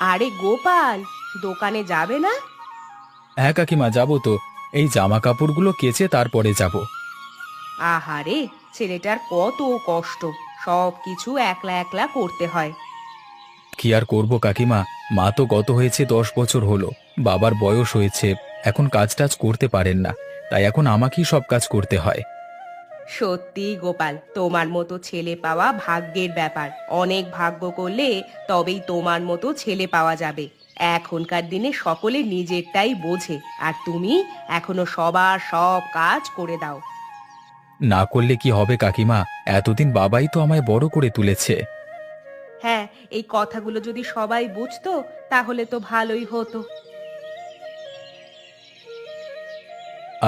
আরে গোপাল, দোকানে যাবে না? হ্যাঁ কাকিমা, যাবো তো। এই জামা কাপড়গুলো কেচে তারপরে যাব। আহারে, ছেলেটার কত কষ্ট, সব কিছু একলা একলা করতে হয়। কি আর করব কাকিমা, মা তো গত হয়েছে 10 বছর হলো। বাবার বয়স হয়েছে, এখন কাজ টাজ করতে পারেন না, তাই এখন আমাকেই সব কাজ করতে হয়। সত্যি গোপাল, তোমার মতো ছেলে পাওয়া ভাগ্যের ব্যাপার। অনেক ভাগ্য করলে তবেই তোমার মতো ছেলে পাওয়া যাবে। এখনকার দিনে সকলে নিজেরটাই বোঝে, আর তুমি এখনো সবার সব কাজ করে দাও। না করলে কি হবে কাকিমা, এতদিন বাবাই তো আমায় বড় করে তুলেছে। হ্যাঁ, এই কথাগুলো যদি সবাই বুঝতো তাহলে তো ভালোই হতো।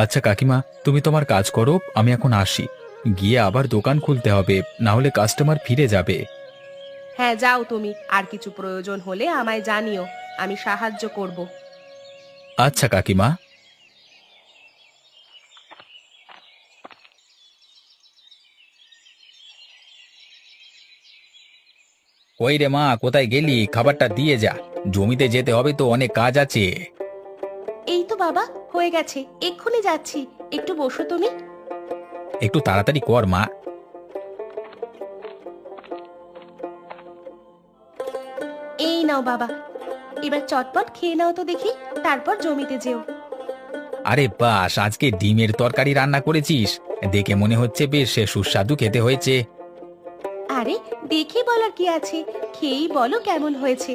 আচ্ছা কাকিমা, তুমি তোমার কাজ করো, আমি এখন আসি। গিয়ে আবার দোকান খুলতে হবে, না হলে কাস্টমার ফিরে যাবে। হ্যাঁ, যাও তুমি। আর কিছু প্রয়োজন হলে আমায় জানিও, আমি সাহায্য করব। আচ্ছা কাকিমা। ওই রে মা, কোথায় গেলি? খাবারটা দিয়ে যা, জমিতে যেতে হবে তো, অনেক কাজ আছে। এই তো বাবা, হয়ে গেছে, এক্ষুনি যাচ্ছি। একটু বসো তুমি। একটু তাড়াতাড়ি কর মা। এই নাও বাবা, এবার চটপট খেয়ে নাও তো দেখি, তারপর জমিতে যেও। আরে বাস, আজকে ডিমের তরকারি রান্না করেছিস, দেখে মনে হচ্ছে বেশ সুস্বাদু খেতে হয়েছে। আরে, দেখে বলার কি আছে, খেয়েই বলো কেমন হয়েছে।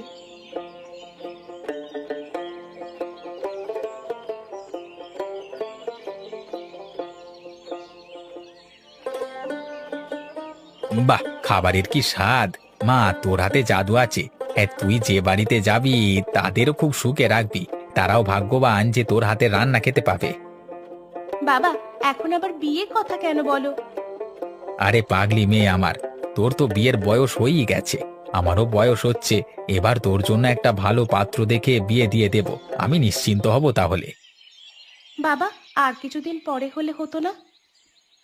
বাহ, খাবারের কি স্বাদ! মা, তোর হাতে জাদু আছে। হ্যাঁ, তুই যে বাড়িতে যাবি তাদেরও খুব সুখে রাখবি, তারাও ভাগ্যবান যে তোর হাতে রান্না খেতে পাবে। বাবা, এখন আবার বিয়ের কথা কেন বলো? আরে পাগলি মেয়ে আমার, তোর তো বিয়ের বয়স হয়েই গেছে, আমারও বয়স হচ্ছে। এবার তোর জন্য একটা ভালো পাত্র দেখে বিয়ে দিয়ে দেব, আমি নিশ্চিন্ত হব তাহলে। বাবা, আর কিছুদিন পরে হলে হতো না?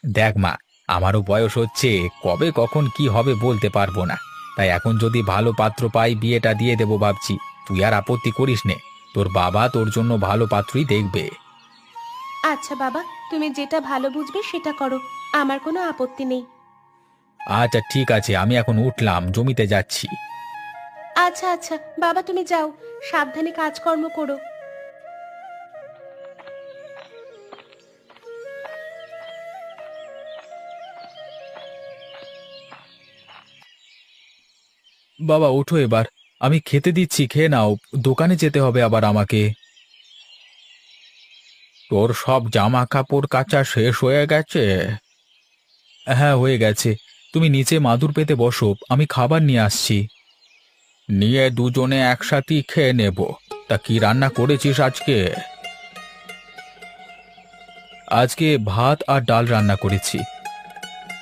দেখ মা, আমারও বয়স হচ্ছে, কবে কখন কি হবে বলতে পারবো না। তাই এখন যদি ভালো পাত্র পাই বিয়েটা দিয়ে দেবো ভাবছি। তুই আর আপত্তি করিস নে, তোর বাবা তোর জন্য ভালো পাত্রই দেখবে। আচ্ছা বাবা, তুমি যেটা ভালো বুঝবে সেটা করো, আমার কোনো আপত্তি নেই। আচ্ছা ঠিক আছে, আমি এখন উঠলাম, জমিতে যাচ্ছি। আচ্ছা আচ্ছা বাবা, তুমি যাও, সাবধানে কাজকর্ম করো। বাবা ওঠো এবার, আমি খেতে দিচ্ছি, খেয়ে নাও। দোকানে যেতে হবে আবার আমাকে। তোর সব জামা কাপড় কাচা শেষ হয়ে গেছে? হ্যাঁ হয়ে গেছে। তুমি নিচে মাদুর পেতে বসো, আমি খাবার নিয়ে আসছি। নিয়ে দুজনে একসাথেই খেয়ে নেব। তা কি রান্না করেছিস আজকে? আজকে ভাত আর ডাল রান্না করেছি।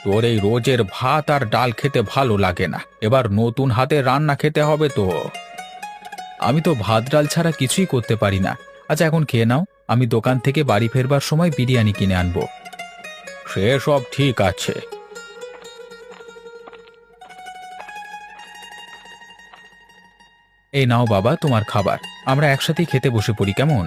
তোর এই রোজের ভাত আর ডাল খেতে ভালো লাগে না, এবার নতুন হাতে রান্না খেতে হবে তো। আমি তো ভাত ডাল ছাড়া কিছুই করতে পারি না। আচ্ছা এখন খেয়ে নাও, আমি দোকান থেকে বাড়ি ফেরবার সময় বিরিয়ানি কিনে আনবো। সে সব ঠিক আছে। এই নাও বাবা তোমার খাবার, আমরা একসাথেই খেতে বসে পড়ি কেমন?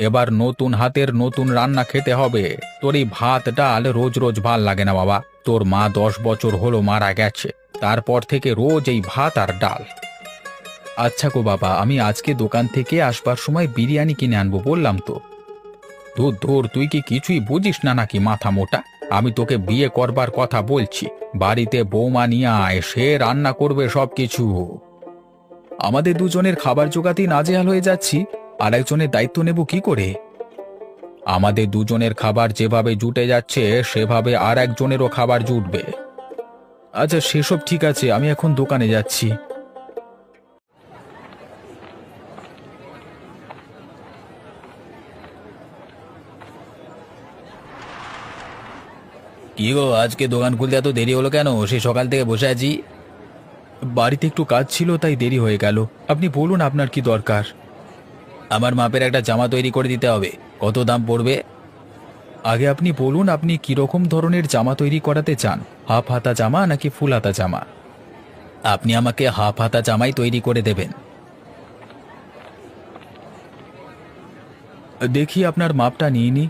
এবার নতুন হাতের নতুন রান্না খেতে হবে। তোর এই ভাত ডাল রোজ রোজ ভাল লাগে না বাবা। তোর মা 10 বছর হলো মারা গেছে, তারপর থেকে রোজ এই ভাত আর ডাল। আচ্ছা গো বাবা, আমি আজকে দোকান থেকে আসবার সময় বিরিয়ানি কিনে আনবো বললাম তো। ধুর ধুর, তুই কি কিছুই বুঝিস না নাকি মাথা মোটা? আমি তোকে বিয়ে করবার কথা বলছি, বাড়িতে বৌমা নিয়ে আয়, সে রান্না করবে সব কিছু। আমাদের দুজনের খাবার জোগাতেই নাজেহাল হয়ে যাচ্ছি, আর একজনের দায়িত্ব নেব কি করে? আমাদের দুজনের খাবার যেভাবে জুটে যাচ্ছে সেভাবে আর একজনেরও খাবার জুটবে। আচ্ছা সেসব ঠিক আছে, আমি এখন দোকানে যাচ্ছি। কি গো, আজকে দোকান খুলতে এত দেরি হলো কেন? সে সকাল থেকে বসে আছি। বাড়িতে একটু কাজ ছিল তাই দেরি হয়ে গেল। আপনি বলুন আপনার কি দরকার? আমার মাপের একটা জামা তৈরি করে দিতে হবে। কত দাম পড়বে? আগে আপনি বলুন, আপনি কিরকম ধরনের জামা তৈরি করাতে চান? হাফ হাতা জামা নাকি ফুল হাতা জামা? আপনি আমাকে হাফ হাতা জামাই তৈরি করে দেবেন। দেখি আপনার মাপটা নিয়ে নি।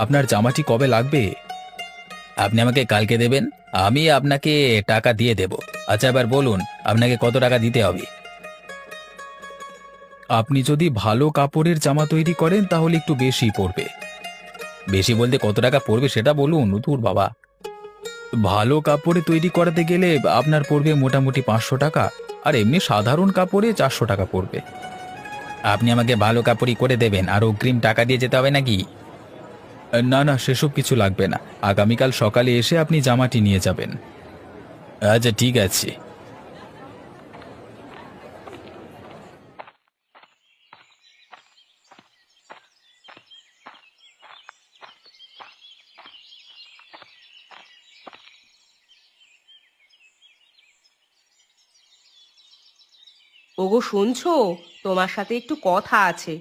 আপনার জামাটি কবে লাগবে? আপনি আমাকে কালকে দেবেন, আমি আপনাকে টাকা দিয়ে দেব। আচ্ছা, এবার বলুন আপনাকে কত টাকা দিতে হবে? আপনি যদি ভালো কাপড়ের জামা তৈরি করেন তাহলে একটু বেশি পড়বে। বেশি বলতে কত টাকা পড়বে সেটা বলুন। দূর বাবা, ভালো কাপড়ে তৈরি করাতে গেলে আপনার পড়বে মোটামুটি 500 টাকা, আর এমনি সাধারণ কাপড়ে 400 টাকা পড়বে। আপনি আমাকে ভালো কাপড়ই করে দেবেন, আর অগ্রিম টাকা দিয়ে যেতে হবে নাকি? না না, সেসব কিছু লাগবে না। আগামীকাল সকালে এসে আপনি জামাটি নিয়ে যাবেন। আচ্ছা, ঠিক আছে। ওগো শুনছো? তোমার সাথে একটু কথা আছে।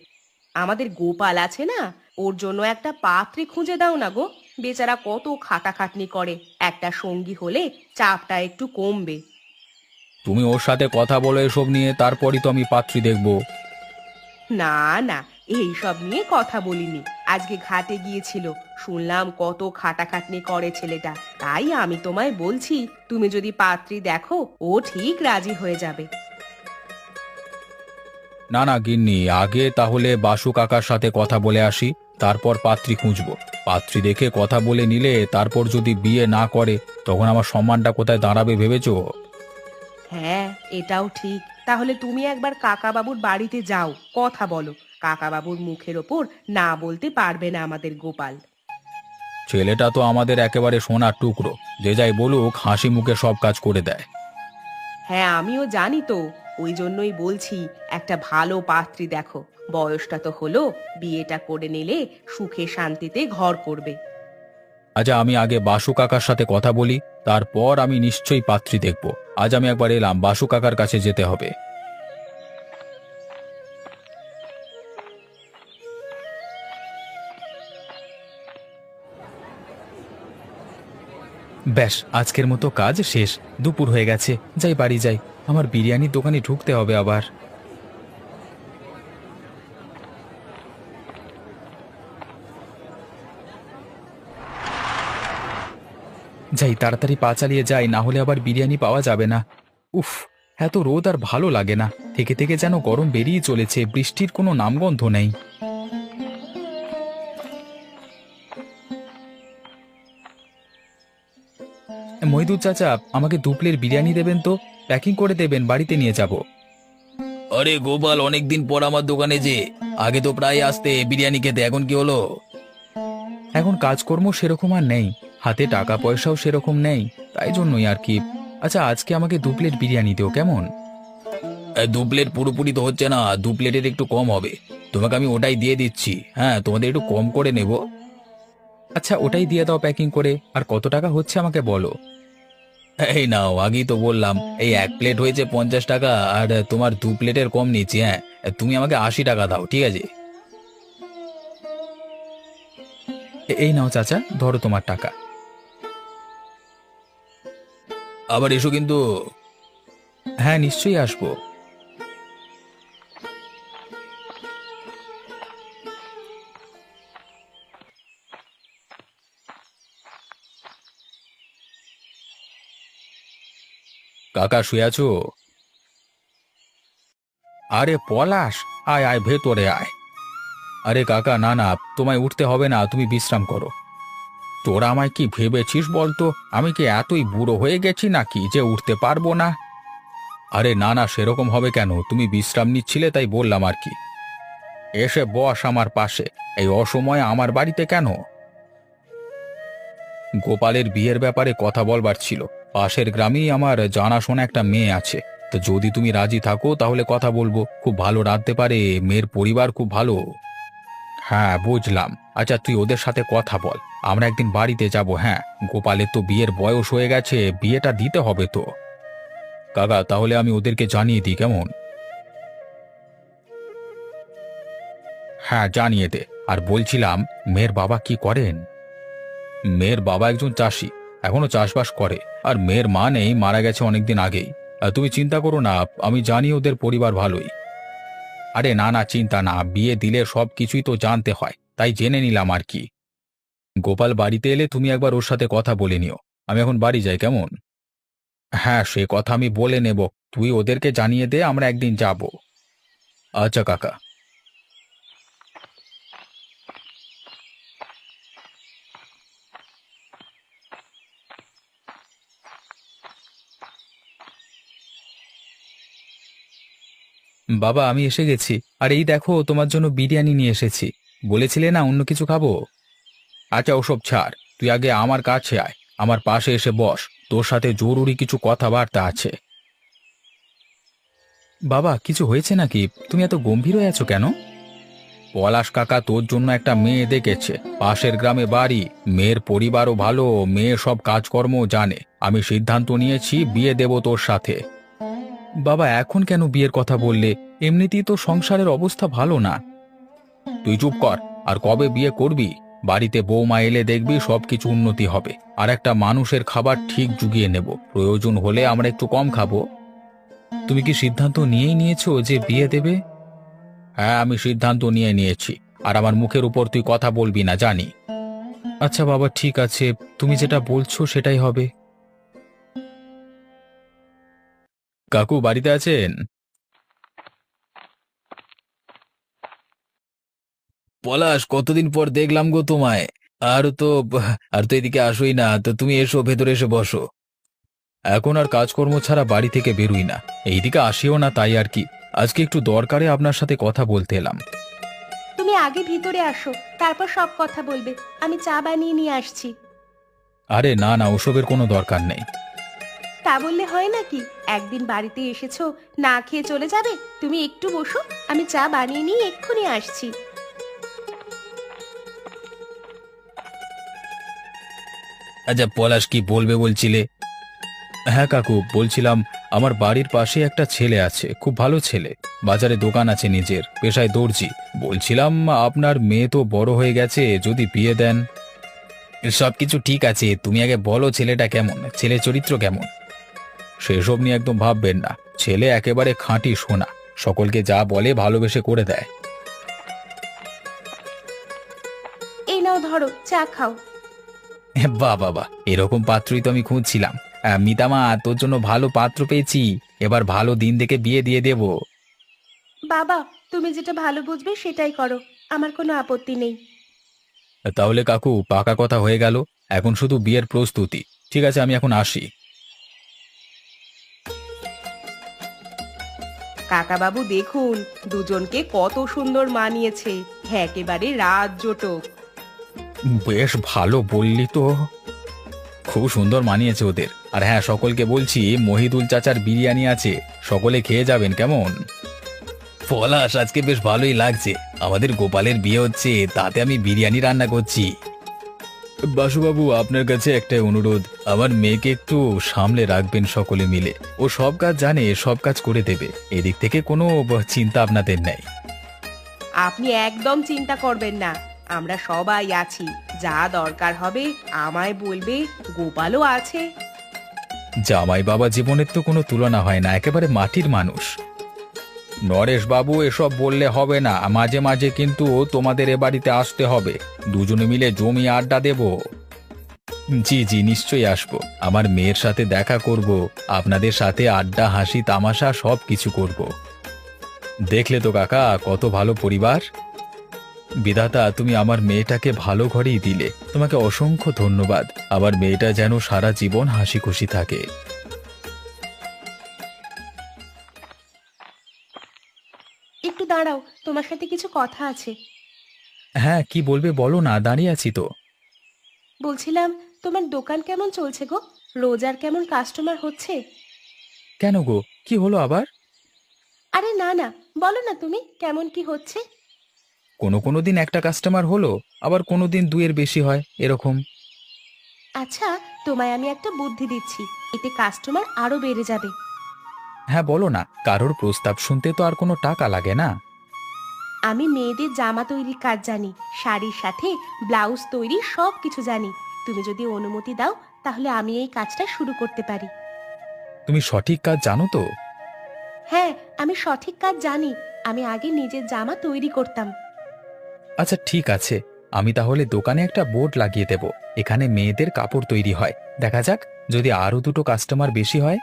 আমাদের গোপাল আছে না, ওর জন্য একটা পাত্রী খুঁজে দাও না গো। বেচারা কত খাটাখাটনি করে, একটা সঙ্গী হলে চাপটা একটু কমবে। তুমি ওর সাথে কথা বলো এসব নিয়ে, তারপরই তো আমি পাত্রী দেখব। না না, এই সব নিয়ে কথা বলিনি। আজকে ঘাটে গিয়েছিল, শুনলাম কত খাটাখাটনি করে ছেলেটা। তাই আমি তোমায় বলছি, তুমি যদি পাত্রী দেখো, ও ঠিক রাজি হয়ে যাবে। না না গিন্নি, আগে তাহলে বাসু কাকার সাথে কথা বলে আসি, তারপর পাত্রী খুঁজবো। পাত্রী দেখে কথা বলে নিলে তারপর যদি বিয়ে না করে, তখন আমার সম্মানটা কোথায় দাঁড়াবে ভেবেছো? হ্যাঁ, এটাও ঠিক। তাহলে তুমি একবার কাকাবাবুর বাড়িতে যাও, কথা বলো। কাকাবাবুর মুখের ওপর না বলতে পারবে না আমাদের গোপাল। ছেলেটা তো আমাদের একেবারে সোনার টুকরো, যে যাই বলুক হাসি মুখে সব কাজ করে দেয়। হ্যাঁ, আমিও জানি তো। ওই জন্যই বলছি, একটা ভালো পাত্রী দেখো। বয়সটা তো হলো, বিয়েটা করে নিলে সুখে শান্তিতে ঘর করবে। আচ্ছা, আমি আগে বাসু কাকার সাথে কথা বলি, তারপর আমি নিশ্চয়ই পাত্রী দেখব। আজ আমি একবার এলাম, বাসু কাকার কাছে যেতে হবে। ব্যাস, আজকের মতো কাজ শেষ। দুপুর হয়ে গেছে, যাই বাড়ি যাই। আমার বিরিয়ানির দোকানে ঢুকতে হবে আবার। যাই, তাড়াতাড়ি পা চালিয়ে যাই, না হলে আবার বিরিয়ানি পাওয়া যাবে না। উফ, এত রোদ আর ভালো লাগে না। থেকে থেকে যেন গরম বেরিয়ে চলেছে, বৃষ্টির কোনো নামগন্ধ নেই। মইদুর চাচা, আমাকে 2 প্লেট বিরিয়ানি দেবেন তো। প্যাকিং করে দেবেন, বাড়িতে নিয়ে যাব। আরে গোপাল, অনেকদিন পর আমার দোকানে যে। আগে তো প্রায় আসতে বিরিয়ানি খেতে, এখন কি হলো? এখন কাজকর্ম সেরকম আর নেই, হাতে টাকা পয়সাও সেরকম নেই, তাই জন্যই আর কি। আচ্ছা, আজকে আমাকে 2 প্লেট বিরিয়ানি দিও কেমন? 2 প্লেট পুরোপুরি তো হচ্ছে না, 2 প্লেটের একটু কম হবে। তোমাকে আমি ওটাই দিয়ে দিচ্ছি। হ্যাঁ, তোমাদের একটু কম করে নেব। আচ্ছা, ওটাই দিয়ে দাও প্যাকিং করে। আর কত টাকা হচ্ছে আমাকে বলো। এই নাও, আগেই তো বললাম, এই 1 প্লেট হয়েছে 50 টাকা, আর তোমার 2 প্লেটের কম নিচ্ছি। হ্যাঁ, তুমি আমাকে 80 টাকা দাও, ঠিক আছে? এই নাও চাচা, ধরো তোমার টাকা। আবার এসো কিন্তু। হ্যাঁ, নিশ্চয়ই আসবো। কাকা শুয়ে আছো? আরে পলাশ, আয় আয়, ভেতরে আয়। আরে কাকা, না না, তোমায় উঠতে হবে না, তুমি বিশ্রাম করো। তোরা আমায় কি ভেবেছিস বলতো? আমি কি এতই বুড়ো হয়ে গেছি নাকি যে উঠতে পারবো না? আরে না না, সেরকম হবে কেন? তুমি বিশ্রাম নিচ্ছিলে তাই বললাম আর কি। এসে বস আমার পাশে। এই অসময়ে আমার বাড়িতে কেন? গোপালের বিয়ের ব্যাপারে কথা বলবার ছিল। পাশের গ্রামেই আমার জানাশোনা একটা মেয়ে আছে। তো যদি তুমি রাজি থাকো তাহলে কথা বলবো, খুব ভালো রাঁধতে পারে, মেয়ের পরিবার খুব ভালো। হ্যাঁ, বুঝলাম। আচ্ছা, তুই ওদের সাথে কথা বল, আমরা একদিন বাড়িতে যাব। হ্যাঁ, গোপালের তো বিয়ের বয়স হয়ে গেছে, বিয়েটা দিতে হবে তো। কাকা, তাহলে আমি ওদেরকে জানিয়ে দিই কেমন? হ্যাঁ, জানিয়ে দে। আর বলছিলাম, মেয়ের বাবা কি করেন? মেয়ের বাবা একজন চাষি, এখনো চাষবাস করে। আর মেয়ের মা নেই, মারা গেছে অনেকদিন আগেই। তুমি চিন্তা করো না, আমি জানি ওদের পরিবার ভালোই। আরে না না, চিন্তা না, বিয়ে দিলে সব কিছুই তো জানতে হয়, তাই জেনে নিলাম আর কি। গোপাল বাড়িতে এলে তুমি একবার ওর সাথে কথা বলে নিও। আমি এখন বাড়ি যাই, কেমন? হ্যাঁ, সে কথা আমি বলে নেব। তুই ওদেরকে জানিয়ে দে, আমরা একদিন যাব। আচ্ছা কাকা। বাবা, আমি এসে গেছি। আর এই দেখো, তোমার জন্য বিরিয়ানি নিয়ে এসেছি। বলেছিলে না অন্য কিছু খাবো? আচ্ছা, ওসব ছাড়, তুই আগে আমার কাছে আয়, আমার পাশে এসে বস। তোর সাথে জরুরি কিছু কথাবার্তা আছে। বাবা, কিছু হয়েছে নাকি? তুমি এত গম্ভীর হয়ে আছো কেন? পলাশ কাকা তোর জন্য একটা মেয়ে দেখেছে, পাশের গ্রামে বাড়ি। মেয়ের পরিবারও ভালো, মেয়ে সব কাজকর্ম জানে। আমি সিদ্ধান্ত নিয়েছি বিয়ে দেব তোর সাথে। বাবা, এখন কেন বিয়ের কথা বললে? এমনিতেই তো সংসারের অবস্থা ভালো না। তুই চুপ কর। আর কবে বিয়ে করবি? বাড়িতে বৌমা এলে দেখবি সবকিছু উন্নতি হবে। আর একটা মানুষের খাবার ঠিক জুগিয়ে নেব, প্রয়োজন হলে আমরা একটু কম খাবো। তুমি কি সিদ্ধান্ত নিয়েই নিয়েছো যে বিয়ে দেবে? হ্যাঁ, আমি সিদ্ধান্ত নিয়ে নিয়েছি। আর আমার মুখের উপর তুই কথা বলবি না, জানি। আচ্ছা বাবা, ঠিক আছে, তুমি যেটা বলছো সেটাই হবে। কাকু বাড়িতে আছেন? পলাশ, কতদিন পর দেখলাম গো তোমায়। আর তো এদিকে আসোই না, তো তুমি এসো, ভেতরে এসে বসো। এখন আর কাজকর্ম ছাড়া বাড়ি থেকে বেরোই না, এইদিকে আসিও না, তাই আর কি। আজকে একটু দরকারে আপনার সাথে কথা বলতে এলাম। তুমি আগে ভিতরে আসো, তারপর সব কথা বলবে। আমি চা বানিয়ে নিয়ে আসছি। আরে না না, ওসবের কোনো দরকার নেই। তা বললে হয় নাকি? একদিন বাড়িতে এসেছো, না খেয়ে চলে যাবে? তুমি একটু বসো, আমি চা বানিয়ে নিয়ে এক্ষুনি আসছি। আচ্ছা পলাশ, কি বলবে বলছিলে? হ্যাঁ কাকু, বলছিলাম, আমার বাড়ির পাশে একটা ছেলে আছে, খুব ভালো ছেলে। বাজারে দোকান আছে নিজের, পেশায় দর্জি। বলছিলাম, আপনার মেয়ে তো বড় হয়ে গেছে, যদি বিয়ে দেন। সবকিছু ঠিক আছে, তুমি আগে বলো ছেলেটা কেমন, ছেলে চরিত্র কেমন? সেসব নিয়ে একদম ভাববেন না। ছেলে একেবারে খাঁটি সোনা, সকলকে যা বলে ভালোবেসে করে দেয়। এই নাও ধরো, চা খাও। বাহ বাহ বাহ, এরকম পাত্রই তো আমি খুঁজছিলাম। মিতামা, তোর জন্য ভালো পাত্র পেয়েছি। এবার ভালো দিন দেখে বিয়ে দিয়ে দেব। বাবা, তুমি যেটা ভালো বুঝবে সেটাই করো, আমার কোনো আপত্তি নেই। তাহলে কাকু, পাকা কথা হয়ে গেল। এখন শুধু বিয়ের প্রস্তুতি। ঠিক আছে, আমি এখন আসি। কাকাবাবু দেখুন, দুজনকে কত সুন্দর মানিয়েছে, একেবারে রাজ জোটক। বেশ ভালো বললি তো। খুব সুন্দর মানিয়েছে ওদের। আর হ্যাঁ, সকলকে বলছি মহিদুল চাচার বিরিয়ানি আছে, সকলে খেয়ে যাবেন, কেমন? পলাশ, আজকে বেশ ভালোই লাগছে। আমাদের গোপালের বিয়ে হচ্ছে, তাতে আমি বিরিয়ানি রান্না করছি। বাসুবাবু, আপনার কাছে একটাই অনুরোধ, আমার মেয়েকে একটু সামলে রাখবেন সকলে মিলে। ও সব কাজ জানে, সব কাজ করে দেবে, এদিক থেকে কোনো চিন্তা আপনাদের নেই। আপনি একদম চিন্তা করবেন না, আমরা সবাই আছি। যা দরকার হবে আমায় বলবে, গোপালও আছে। জামাই বাবা জীবনের তো কোনো তুলনা হয় না, একেবারে মাটির মানুষ। নরেশ বাবু, এসব বললে হবে না, মাঝে মাঝে কিন্তু তোমাদের এ বাড়িতে আসতে হবে। দুজনে মিলে জমি আড্ডা দেব। জি জি, নিশ্চয়ই আসবো। আমার মেয়ের সাথে দেখা করব, আপনাদের সাথে আড্ডা, হাসি তামাশা সব কিছু করব। দেখলে তো কাকা, কত ভালো পরিবার। বিধাতা, তুমি আমার মেয়েটাকে ভালো ঘরেই দিলে, তোমাকে অসংখ্য ধন্যবাদ। আমার মেয়েটা যেন সারা জীবন হাসি খুশি থাকে। একটু দাঁড়াও, তোমার সাথে কিছু কথা আছে। হ্যাঁ, কি বলবে বলো না, দাঁড়িয়ে আছি তো। বলছিলাম, তোমার দোকান কেমন চলছে গো? রোজ আর কেমন কাস্টমার হচ্ছে? কেন গো, কি হলো আবার? আরে না না, বলো না তুমি, কেমন কি হচ্ছে? কোনো কোনো দিন একটা কাস্টমার হলো, আবার কোনো দিন দুইয়ের বেশি হয়, এরকম। আচ্ছা, তোমায় আমি একটা বুদ্ধি দিচ্ছি, এতে কাস্টমার আরো বেড়ে যাবে। হ্যাঁ বলো না, কারোর প্রস্তাব শুনতে তো আর কোনো টাকা লাগে না। আমি মেয়েদের জামা তৈরির কাজ জানি, শাড়ির সাথে ব্লাউজ তৈরি সব কিছু জানি। তুমি যদি অনুমতি দাও তাহলে আমি এই কাজটা শুরু করতে পারি। তুমি সঠিক কাজ জানো তো? হ্যাঁ, আমি সঠিক কাজ জানি। আমি আগে নিজের জামা তৈরি করতাম। আচ্ছা ঠিক আছে, আমি তাহলে দোকানে একটা বোর্ড লাগিয়ে দেব, এখানে মেয়েদের কাপড় তৈরি হয়। দেখা যাক, যদি আরো দুটো কাস্টমার বেশি হয়।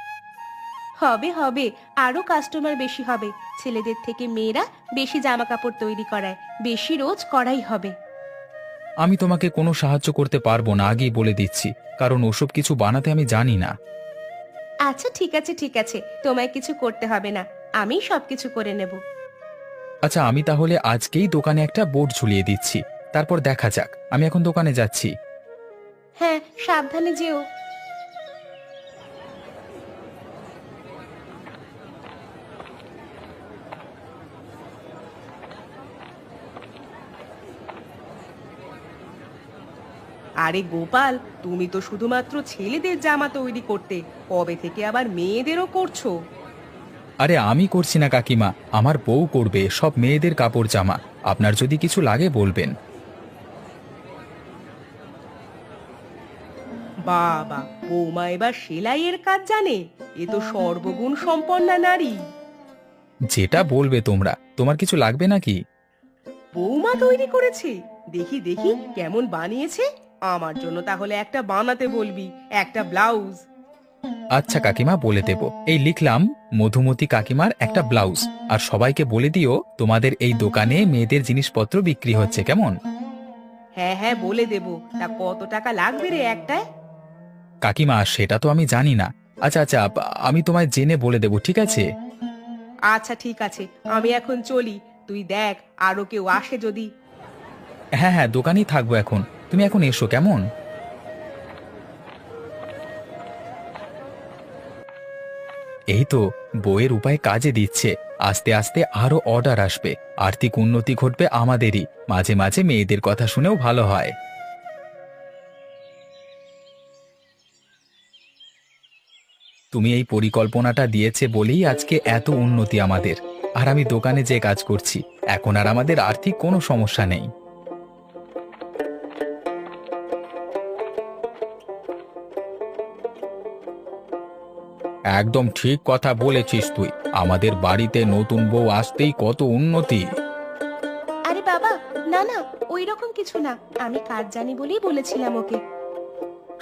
হবে হবে, আরো কাস্টমার বেশি হবে। ছেলেদের থেকে মেয়েরা বেশি জামা কাপড় তৈরি করায়, বেশি রোজ করাই হবে। আমি তোমাকে কোনো সাহায্য করতে পারবো না, আগেই বলে দিচ্ছি, কারণ ওসব কিছু বানাতে আমি জানি না। আচ্ছা ঠিক আছে ঠিক আছে, তোমায় কিছু করতে হবে না, আমি সবকিছু করে নেব। আচ্ছা, আমি তাহলে আজকেই দোকানে একটা বোর্ড ঝুলিয়ে দিচ্ছি, তারপর দেখা যাক। আমি এখন দোকানে যাচ্ছি। হ্যাঁ, সাবধানে যেও। আরে গোপাল, তুমি তো শুধুমাত্র ছেলেদের জামা তৈরি করতে, কবে থেকে আবার মেয়েদেরও করছো? আরে আমি করছি না কাকিমা, আমার বউ করবে সব মেয়েদের কাপড় জামা। আপনার যদি কিছু লাগে বলবেন। বাবা, বৌমা এবার সেলাইয়ের কাজ জানে? এ তো সর্বগুণ সম্পন্না নারী। যেটা বলবে তোমরা। তোমার কিছু লাগবে নাকি? বৌমা তৈরি করেছে? দেখি দেখি কেমন বানিয়েছে। আমার জন্য তাহলে একটা বানাতে বলবি, একটা ব্লাউজ। আচ্ছা কাকিমা, বলে দেব। এই লিখলাম, মধুমতি কাকিমার একটা ব্লাউজ। আর সবাইকে বলে দিও তোমাদের এই দোকানে মেয়েদের জিনিসপত্র বিক্রি হচ্ছে, কেমন? হ্যাঁ হ্যাঁ, বলে দেব। তা কত টাকা লাগবে রে একটায়? কাকিমা সেটা তো আমি জানি না। আচ্ছা আচ্ছা, আমি তোমায় জেনে বলে দেব, ঠিক আছে? আচ্ছা ঠিক আছে, আমি এখন চলি। তুই দেখ আরো কেউ আসে যদি। হ্যাঁ হ্যাঁ, দোকানেই থাকবো এখন। তুমি এখন এসো, কেমন? এই তো, বইয়ের উপায় কাজে দিচ্ছে। আস্তে আস্তে আরো অর্ডার আসবে, আর্থিক উন্নতি ঘটবে আমাদেরই। মাঝে মাঝে মেয়েদের কথা শুনেও ভালো হয়। তুমি এই পরিকল্পনাটা দিয়েছে বলেই আজকে এত উন্নতি আমাদের। আর আমি দোকানে যে কাজ করছি, এখন আর আমাদের আর্থিক কোনো সমস্যা নেই। একদম ঠিক কথা বলেছিস তুই। আমাদের বাড়িতে নতুন বউ আসতেই কত উন্নতি। আরে বাবা, না না, ওই রকম কিছু না। আমি কাজ জানি বলেই বলেছিলাম ওকে।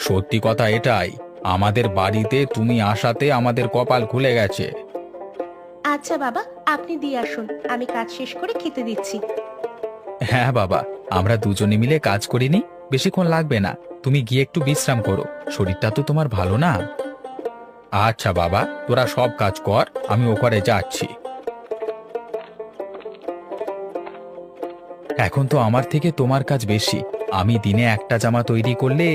সত্যি কথা এটাই, আমাদের বাড়িতে তুমি আসাতে আমাদের কপাল খুলে গেছে। আচ্ছা বাবা, আপনি দিয়ে আসুন, আমি কাজ শেষ করে খেতে দিচ্ছি। হ্যাঁ বাবা, আমরা দুজনে মিলে কাজ করিনি, বেশিক্ষণ লাগবে না। তুমি গিয়ে একটু বিশ্রাম করো, শরীরটা তো তোমার ভালো না। আচ্ছা বাবা, তোরা সব কাজ কর, আমি ওখানে যাচ্ছি। এখন তো আমার থেকে তোমার কাজ বেশি। আমি দিনে একটা জামা তৈরি করলে